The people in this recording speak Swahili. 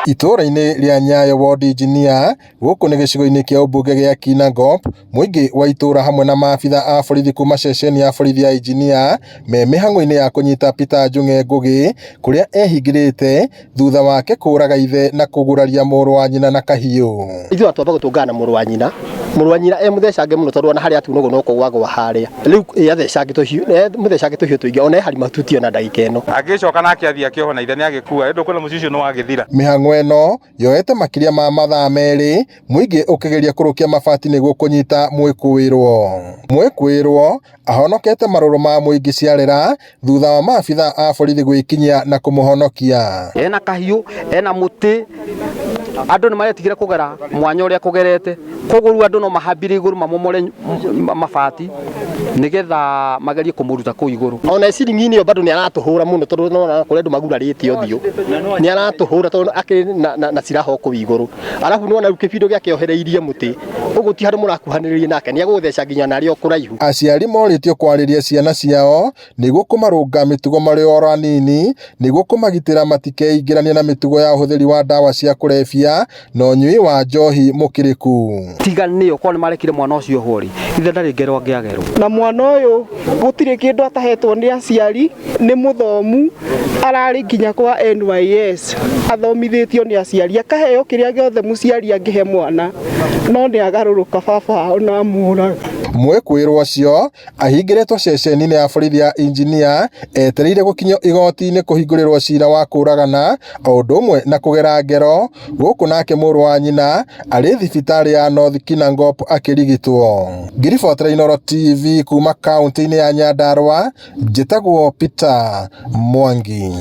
Itura-inĩ rĩa Nyayo Ward Engineer gũkũ nĩ gĩcigo-inĩ kĩa ũmbunge gĩa Kinangop, mũingĩ wa itũra hamwe na maabitha a borithi kuma ceceni ya borithi ya Engineer me mĩhang'o-inĩ ya kũnyita Peter Njung'e Ngugi kũrĩa ehingĩrĩte thutha wake kũraga ithe na kũguraria mũrũ wa nyina na kahiũ. Ithuĩ twamba gũtũngana na mũrũ wa nyina mũthecange mũno tondũ ona harĩa atuno no kũgwa harĩa rĩu athecange tũhiũ tũingĩ ona harĩ matutio na ndagĩka ĩno agĩcoka nake athiĩ akĩoho na ithe nĩ agĩkua ĩndũ kwĩna mũciĩ ũcio nĩ wagĩthira. Mĩhang'o ĩno yoete makĩria ma mathaa merĩ, mũingĩ ũkĩgeria kũrũkia mabati nĩguo kũnyita mwĩkũĩrwo ahonokete marũrũ ma mũingĩ ciarera thutha wa maabitha a borithi gwĩkinyia na kũmũhonokia. Ena kahiũ, ena mũtĩ, andũ nĩ maretigĩra kũgera mwanya ũrĩa kũgerete, koguo rĩu andũ no mahambire igũrũ mamomore mabati nigetha magerie kũmũruta kũu igũrũ. Ona ciringi ĩyo bado nĩ aratũhũra mũno tondũ no kũrĩa andũ magurarĩte ũthiũ nĩ aratũhũra tondũ akĩrĩ na ciraha kũu igũrũ, arabu nĩ ona kĩbindo gĩake ohereirie mũtĩ, ũguo ti handũ mũrakuhanĩrĩria nake nĩ agũtheca nginya narĩo kũraihu. Aciari morĩtio kwarĩria ciana ciao nĩguo kũmarũnga mĩtugo marĩ oro anini nĩguo kũmagitĩra matikeingĩranie na mĩtugo ya ũhũthĩri wa ndawa cia kũrebia na ũnyui wa njohi mũkĩrĩku. Tiganĩo korwo nĩ marekire mwana ũcio hori ithe ndarĩ ngero angĩagerwo. Na mwana ũyũ gũtirĩ kĩndũ atahetwo nĩ aciari, nĩ mũthomu, ararĩ nginya kwa NYS, athomithĩtio nĩ aciari, akaheo kĩrĩa gĩothe mũciari angĩhe mwana, no nĩ agarũrũka baba wao na amũraga. Mwĩkũĩrwo ũcio ahingĩrĩtwo ceceni-inĩ ya borithi ya Engineer etereire gũkinyio igoti-inĩ kũhingũrĩrwo cira wa kũragana o ũndũ ũmwe na kũgera ngero, gũkũ nake mũrũ wa nyina arĩ thibitarĩ ya North Kinangop akĩrigitwo. Ngiribotera Inooro TV kuma kaunti-inĩ ya Nyandarua, njĩtagwo Peter Mwangi.